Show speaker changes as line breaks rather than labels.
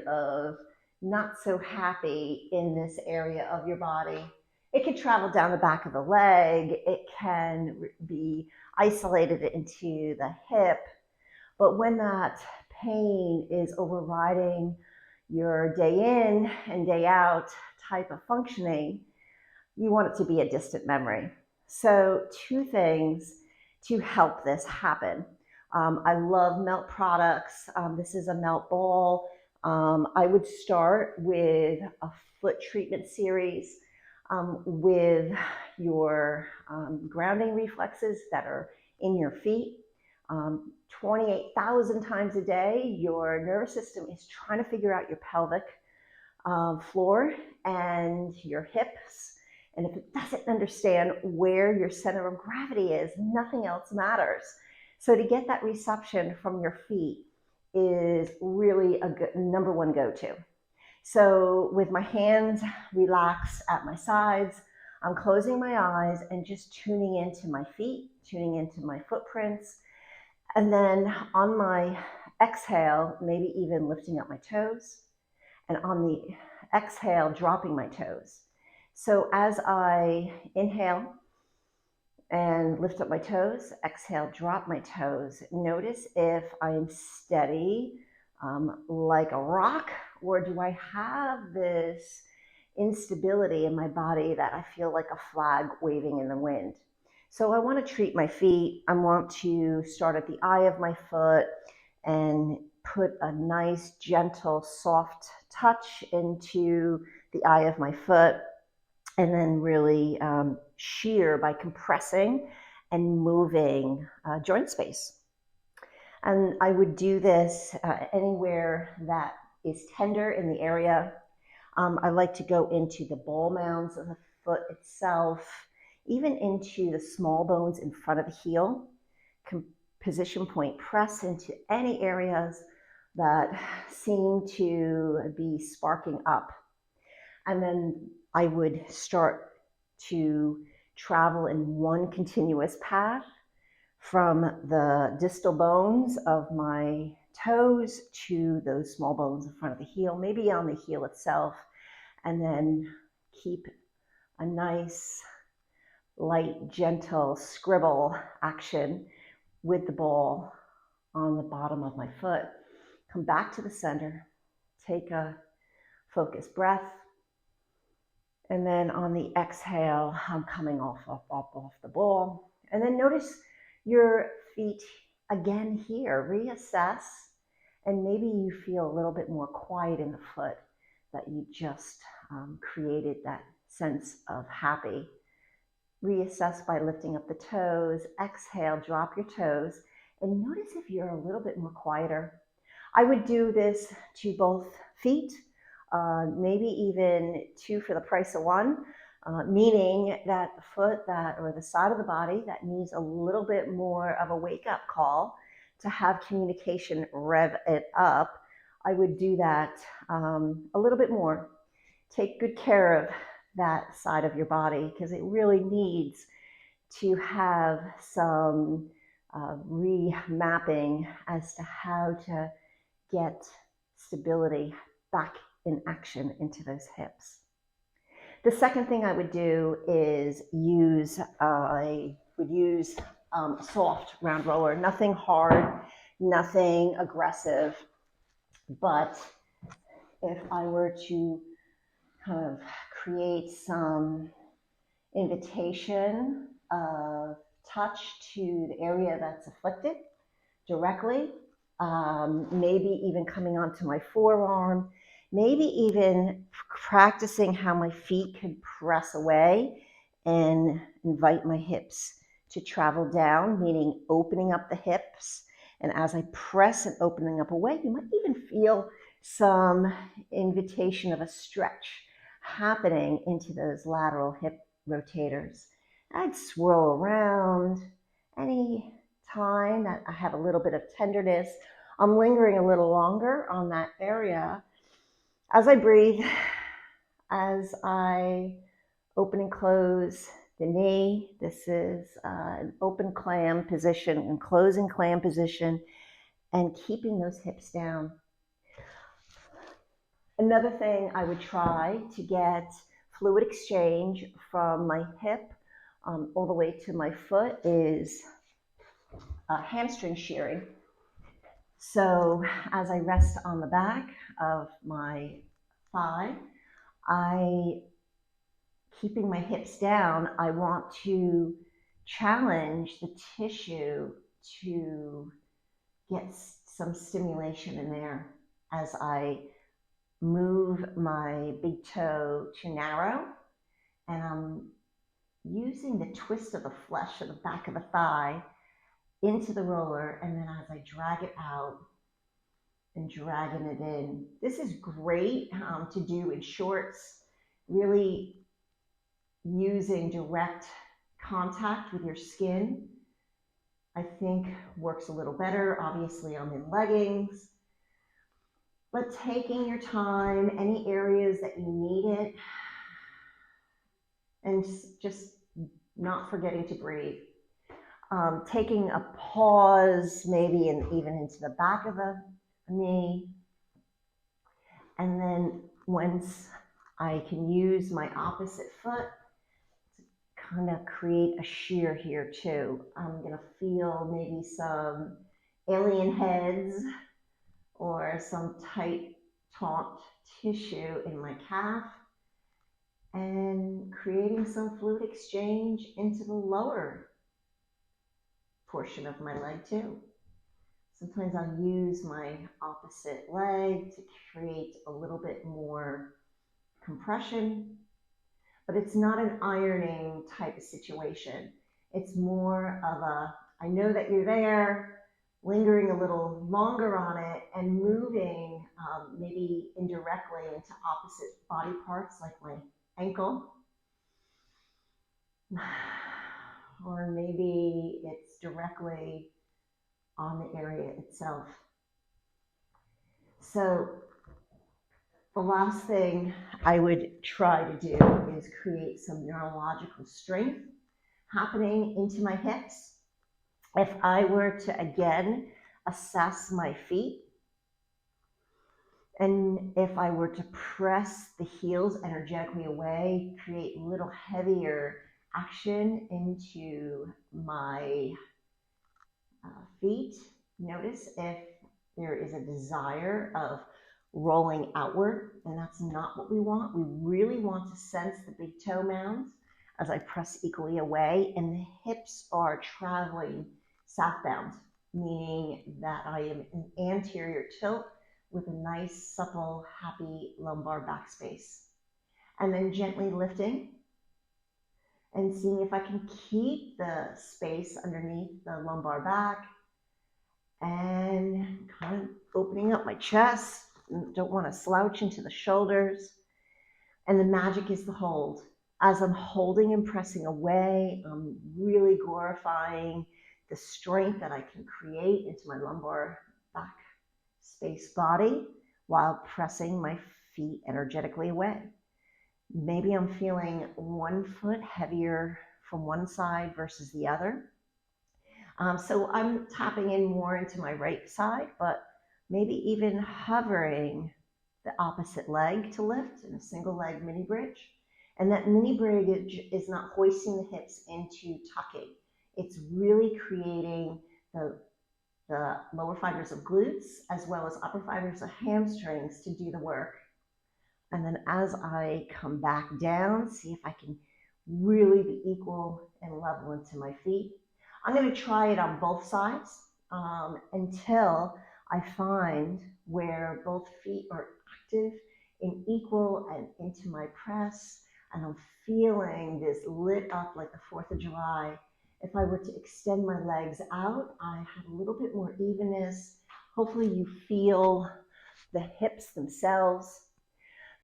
of not so happy in this area of your body. It can travel down the back of the leg. It can be isolated into the hip. But when that pain is overriding your day in and day out type of functioning, you want it to be a distant memory. So, two things to help this happen. I love melt products. This is a melt ball. I would start with a foot treatment series with your grounding reflexes that are in your feet. 28,000 times a day, your nervous system is trying to figure out your pelvic floor and your hips. And if it doesn't understand where your center of gravity is, nothing else matters. So to get that reception from your feet is really a good number one go-to. So with my hands relaxed at my sides, I'm closing my eyes and just tuning into my feet, tuning into my footprints. And then on my exhale, maybe even lifting up my toes. And on the exhale, dropping my toes. So as I inhale and lift up my toes, exhale, drop my toes. Notice if I'm steady like a rock, or do I have this instability in my body that I feel like a flag waving in the wind. So I want to treat my feet. I want to start at the eye of my foot and put a nice, gentle, soft touch into the eye of my foot, and then really shear by compressing and moving joint space. And I would do this anywhere that is tender in the area. I like to go into the ball mounds of the foot itself, even into the small bones in front of the heel. Position point press into any areas that seem to be sparking up. And then I would start to travel in one continuous path from the distal bones of my toes to those small bones in front of the heel, maybe on the heel itself, and then keep a nice, light, gentle scribble action with the ball on the bottom of my foot. Come back to the center, take a focused breath, and then on the exhale, I'm coming off the ball. And then notice your feet again here. Reassess, and maybe you feel a little bit more quiet in the foot, that you just created that sense of happy. Reassess by lifting up the toes. Exhale, drop your toes, and notice if you're a little bit more quieter. I would do this to both feet, maybe even two for the price of one, meaning that the foot or the side of the body that needs a little bit more of a wake-up call to have communication rev it up, I would do that a little bit more. Take good care of that side of your body, because it really needs to have some remapping as to how to get stability back in action into those hips. The second thing I would do is use a soft round roller, nothing hard, nothing aggressive. But if I were to kind of create some invitation of touch to the area that's afflicted directly, maybe even coming onto my forearm, maybe even practicing how my feet could press away and invite my hips to travel down, meaning opening up the hips. And as I press and opening up away, you might even feel some invitation of a stretch happening into those lateral hip rotators. I'd swirl around. Any time that I have a little bit of tenderness, I'm lingering a little longer on that area. As I breathe, as I open and close the knee, this is an open clam position and closing clam position, and keeping those hips down. Another thing I would try to get fluid exchange from my hip all the way to my foot is hamstring shearing. So as I rest on the back of my thigh, keeping my hips down, I want to challenge the tissue to get some stimulation in there as I move my big toe to narrow, and I'm using the twist of the flesh of the back of the thigh into the roller, and then as I drag it out and dragging it in. This is great to do in shorts, really using direct contact with your skin. I think works a little better. Obviously, I'm in leggings, but taking your time, any areas that you need it, and just not forgetting to breathe. Taking a pause, maybe even into the back of the knee. And then once I can use my opposite foot to kind of create a shear here too. I'm going to feel maybe some alien heads or some tight, taut tissue in my calf, and creating some fluid exchange into the lower portion of my leg too. Sometimes I'll use my opposite leg to create a little bit more compression, but it's not an ironing type of situation. It's more of a, I know that you're there, lingering a little longer on it and moving maybe indirectly into opposite body parts like my ankle. Or maybe it's directly on the area itself. So the last thing I would try to do is create some neurological strength happening into my hips. If I were to again assess my feet, and if I were to press the heels energetically away, create a little heavier action into my feet, notice if there is a desire of rolling outward, and that's not what we want. We really want to sense the big toe mounds as I press equally away, and the hips are traveling southbound, meaning that I am in anterior tilt with a nice, supple, happy lumbar backspace. And then gently lifting and seeing if I can keep the space underneath the lumbar back, and kind of opening up my chest. Don't want to slouch into the shoulders. And the magic is the hold. As I'm holding and pressing away, I'm really glorifying the strength that I can create into my lumbar back space body while pressing my feet energetically away. Maybe I'm feeling one foot heavier from one side versus the other. So I'm tapping in more into my right side, but maybe even hovering the opposite leg to lift in a single leg mini bridge. And that mini bridge is not hoisting the hips into tucking. It's really creating the lower fibers of glutes as well as upper fibers of hamstrings to do the work. And then as I come back down, see if I can really be equal and level into my feet. I'm going to try it on both sides until I find where both feet are active and equal and into my press. And I'm feeling this lit up like the 4th of July. If I were to extend my legs out, I have a little bit more evenness. Hopefully you feel the hips themselves